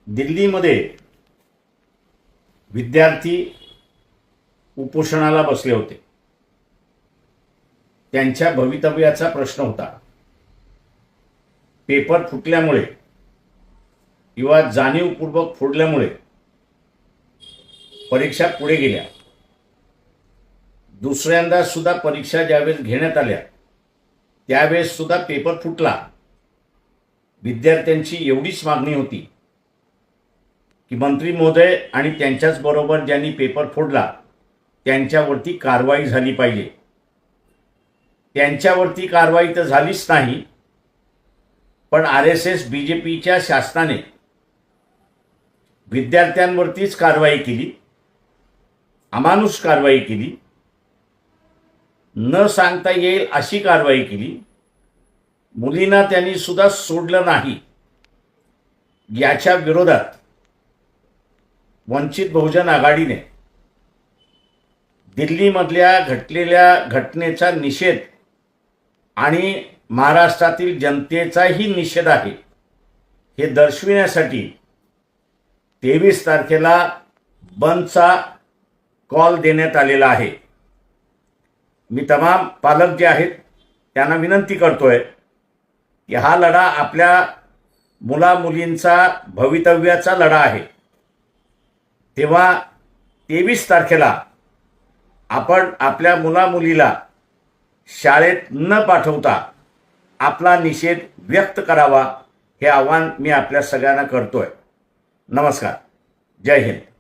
दिल्लीमध्ये विद्यार्थी उपोषणाला बसले होते। त्यांच्या भवितव्याचा प्रश्न होता। पेपर फुटल्यामुळे किंवा जाणीवपूर्वक फोडल्यामुळे परीक्षा पुढे गेल्या। दुसऱ्यांदा सुद्धा परीक्षा ज्यावेळेस घेण्यात आल्या त्यावेळेस सुद्धा पेपर फुटला। विद्यार्थ्यांची एवढीच मागणी होती की मंत्री महोदय आणि त्यांच्याच बरोबर ज्यांनी पेपर फोडला त्यांच्यावरती कारवाई झाली पाहिजे। त्यांच्यावरती कारवाई तर झालीच नाही, पण RSS BJPच्या शासनाने विद्यार्थ्यांवरतीच कारवाई केली, अमानुष कारवाई केली, न सांगता येईल अशी कारवाई केली। मुलींना त्यांनी सुद्धा सोडलं नाही। याच्या विरोधात वंचित बहुजन आघाडीने दिल्लीमधल्या घटलेल्या घटनेचा निषेध आणि महाराष्ट्रातील जनतेचाही निषेध आहे हे दर्शविण्यासाठी 23 तारखेला बंदचा कॉल देण्यात आलेला आहे। मी तमाम पालक जे आहेत त्यांना विनंती करतोय की हा लढा आपल्या मुला-मुलींचा भवितव्याचा लढा आहे। तेव्हा 23 तारखेला आपण आपल्या मुला-मुलीला शाळेत न पाठवता आपला निषेध व्यक्त करावा हे आवाहन मी आपल्या सगळ्यांना करतोय। नमस्कार, जय हिंद।